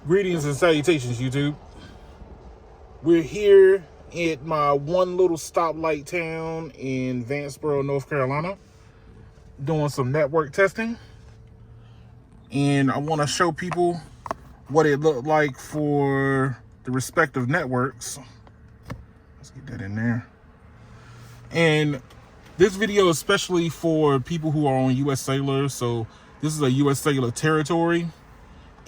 Greetings and salutations, YouTube. We're here at my one little stoplight town in Vanceboro, North Carolina, doing some network testing. And I want to show people what it looked like for the respective networks. Let's get that in there. And this video is especially for people who are on US Cellular. So this is a US Cellular territory.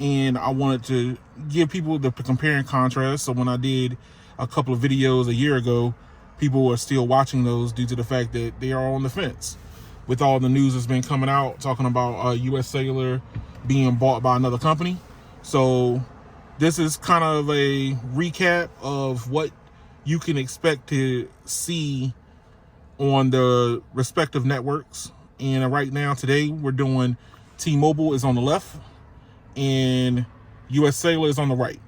And I wanted to give people the compare and contrast. So when I did a couple of videos a year ago, people are still watching those due to the fact that they are on the fence with all the news that's been coming out talking about US Cellular being bought by another company. So this is kind of a recap of what you can expect to see on the respective networks. And right now, today, we're doing T-Mobile is on the left and US Cellular is on the right.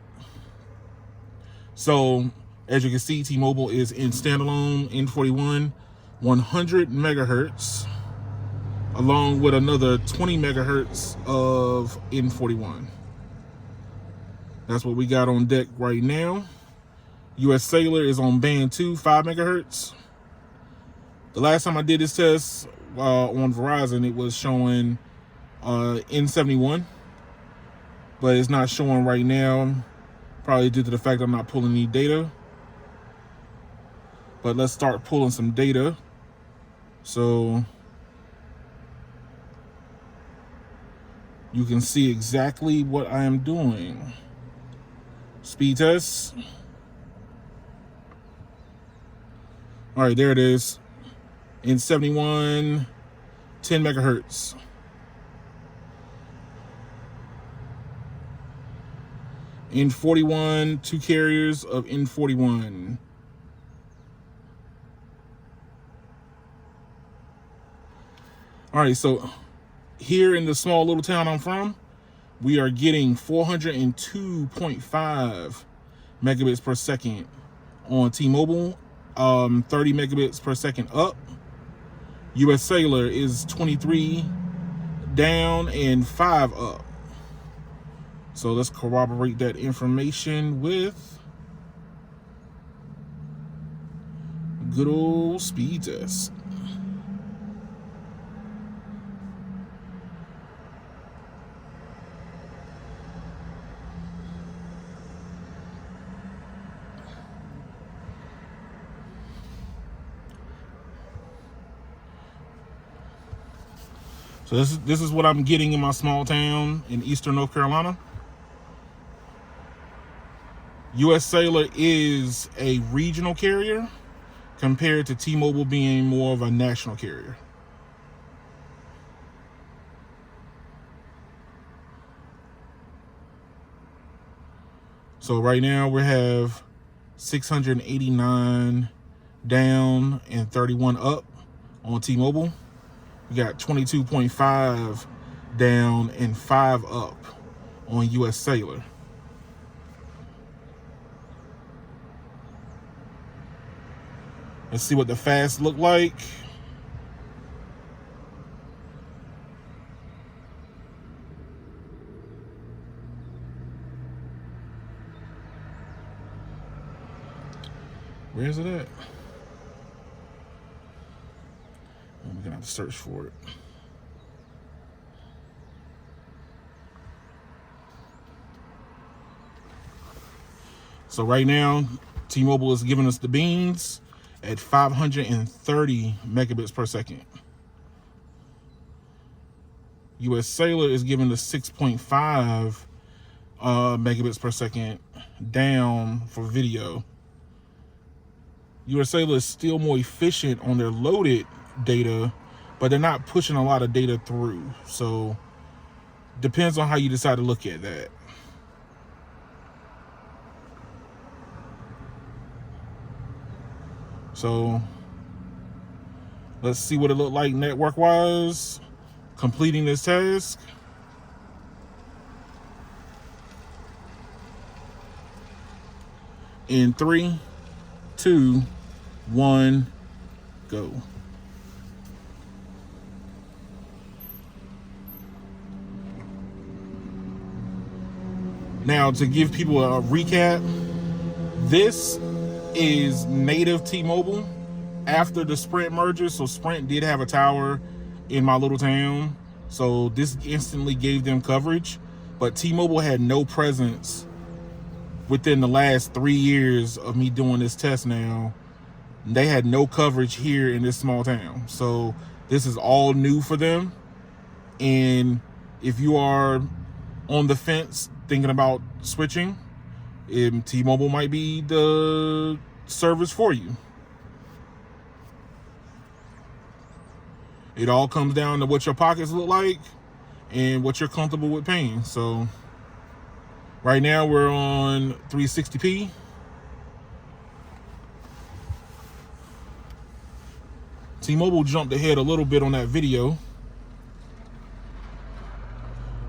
So as you can see, T-Mobile is in standalone N41 100 megahertz along with another 20 megahertz of N41. That's what we got on deck right now. US Cellular is on band 2, 5 megahertz. The last time I did this test on Verizon, it was showing N71. But it's not showing right now, probably due to the fact I'm not pulling any data. But let's start pulling some data. So you can see exactly what I am doing. Speed test. All right, there it is. In 71, 10 megahertz. N41, 2 carriers of N41. All right, so here in the small little town I'm from, we are getting 402.5 megabits per second on T-Mobile, 30 megabits per second up. US Cellular is 23 down and 5 up. So let's corroborate that information with good old speed test. So this is what I'm getting in my small town in eastern North Carolina. US Cellular is a regional carrier compared to T-Mobile being more of a national carrier. So right now we have 689 down and 31 up on T-Mobile. We got 22.5 down and 5 up on US Cellular. Let's see what the fast look like. Where is it at? We're gonna have to search for it. So right now, T-Mobile is giving us the beans at 530 megabits per second. US Cellular is giving us 6.5 megabits per second down for video. US Cellular is still more efficient on their loaded data, but they're not pushing a lot of data through. So depends on how you decide to look at that. So let's see what it looked like network wise completing this task. In 3, 2, 1, go. Now, to give people a recap, this is native T-Mobile after the Sprint merger. So Sprint did have a tower in my little town, so this instantly gave them coverage. But T-Mobile had no presence within the last 3 years of me doing this test now. They had no coverage here in this small town. So this is all new for them. And if you are on the fence thinking about switching, T-Mobile might be the service for you. It all comes down to what your pockets look like and what you're comfortable with paying. So right now we're on 360p. T-Mobile jumped ahead a little bit on that video.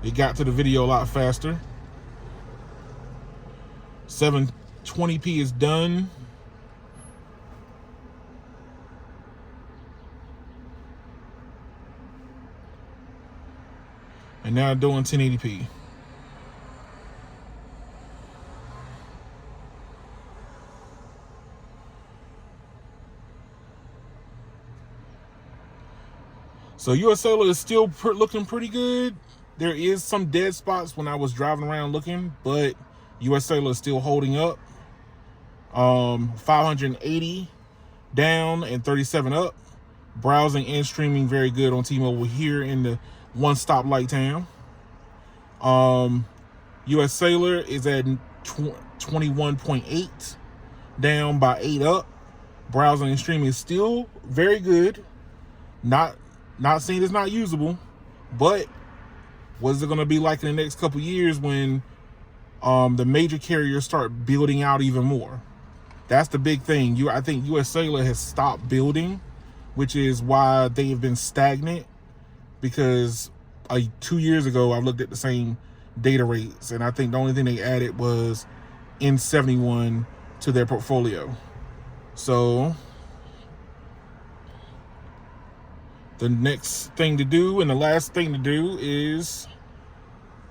It got to the video a lot faster. 720p is done. And now doing 1080p. So US Cellular is still looking pretty good. There is some dead spots when I was driving around looking, but US Cellular is still holding up. 580 down and 37 up. Browsing and streaming very good on T-Mobile here in the one stoplight town. US Cellular is at 21.8, down by 8 up. Browsing and streaming is still very good. Not saying it's not usable, but what is it going to be like in the next couple years when the major carriers start building out even more? That's the big thing. I think US Cellular has stopped building, which is why they have been stagnant, because 2 years ago I looked at the same data rates, and I think the only thing they added was N71 to their portfolio. So the next thing to do and the last thing to do is,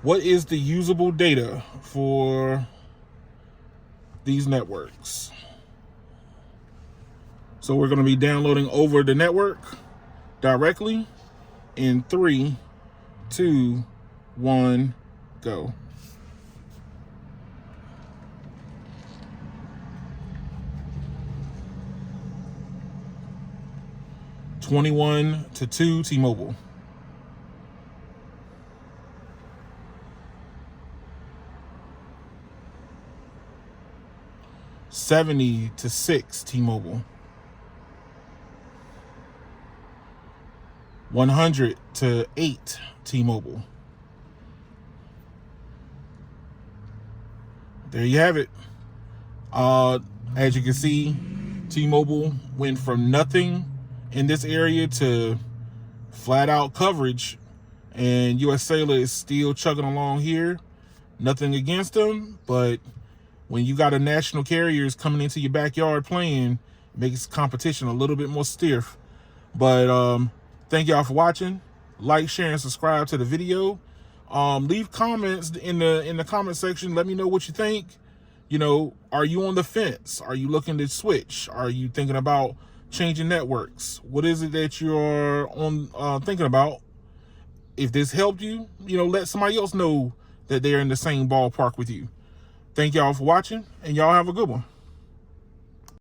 what is the usable data for these networks? So we're going to be downloading over the network directly in 3, 2, 1, go. $21-2 T-Mobile. $70-6 T-Mobile. 100-8 T-Mobile. There you have it. As you can see, T-Mobile went from nothing in this area to flat out coverage, and US Cellular is still chugging along here. Nothing against them, but when you got a national carriers coming into your backyard playing, it makes competition a little bit more stiff. But thank y'all for watching. Like, share, and subscribe to the video. Leave comments in the comment section. Let me know what you think. You know, are you on the fence? Are you looking to switch? Are you thinking about changing networks? What is it that you're thinking about? If this helped you, let somebody else know that they're in the same ballpark with you. Thank y'all for watching, and y'all have a good one.